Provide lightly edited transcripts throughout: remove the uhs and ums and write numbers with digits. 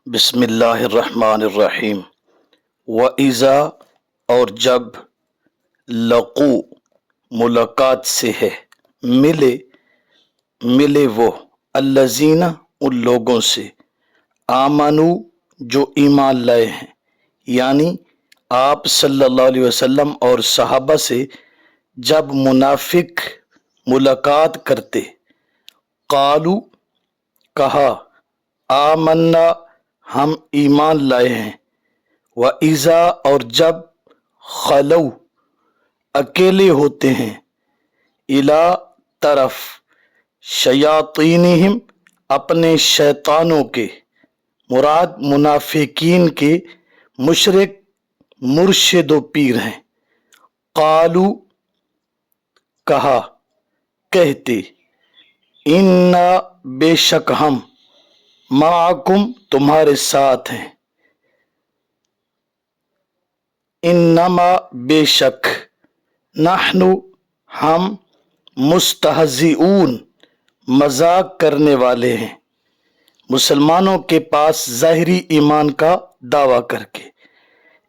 बिस्मिल्लाहिर्रहमानिर्रहीम। व इज़ा और जब, लक़ू मुलाकात से है, मिले वो, अल्लज़ीना उन लोगों से, आमनू जो ईमान लाए हैं, यानी आप सल्लल्लाहु अलैहि वसल्लम और सहाबा से जब मुनाफिक मुलाकात करते, कालू कहा, आमन्ना हम ईमान लाए हैं, व इज़ा और जब, खलौ अकेले होते हैं, इला तरफ, शयातीनिहिम अपने शैतानों के, मुराद मुनाफिकीन के मुशरिक मुर्शिद व पीर हैं, कालू कहा, कहते, इन्ना बेशक हम, माकुम तुम्हारे साथ हैं, इन्नमा बेशक, नहनु हम, मुस्तहज़िऊन मजाक करने वाले हैं, मुसलमानों के पास ज़ाहिरी ईमान का दावा करके।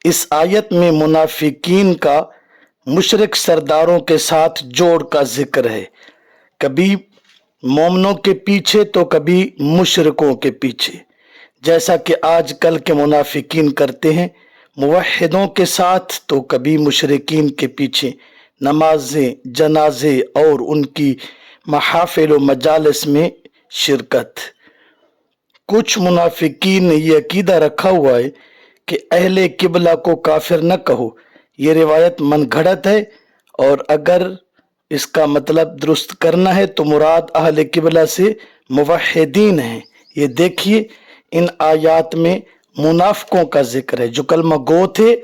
इस आयत में मुनाफिकीन का मुशरिक सरदारों के साथ जोड़ का जिक्र है, कभी मोमनों के पीछे तो कभी मुशरिकों के पीछे, जैसा कि आजकल के मुनाफिकीन करते हैं, मुवहिदों के साथ तो कभी मुशरिकीन के पीछे नमाजें, जनाजे और उनकी महाफिल व मजालिस में शिरकत। कुछ मुनाफिकीन ने यह अकीदा रखा हुआ है कि अहले किबला को काफिर न कहो। ये रिवायत मनगढ़ंत है, और अगर इसका मतलब दुरुस्त करना है तो मुराद अहले किबला से मुवहिदीन हैं। ये देखिए, इन आयात में मुनाफिकों का जिक्र है जो कलमा गो थे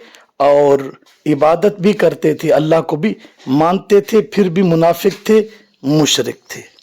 और इबादत भी करते थे, अल्लाह को भी मानते थे, फिर भी मुनाफिक थे, मुशरिक थे।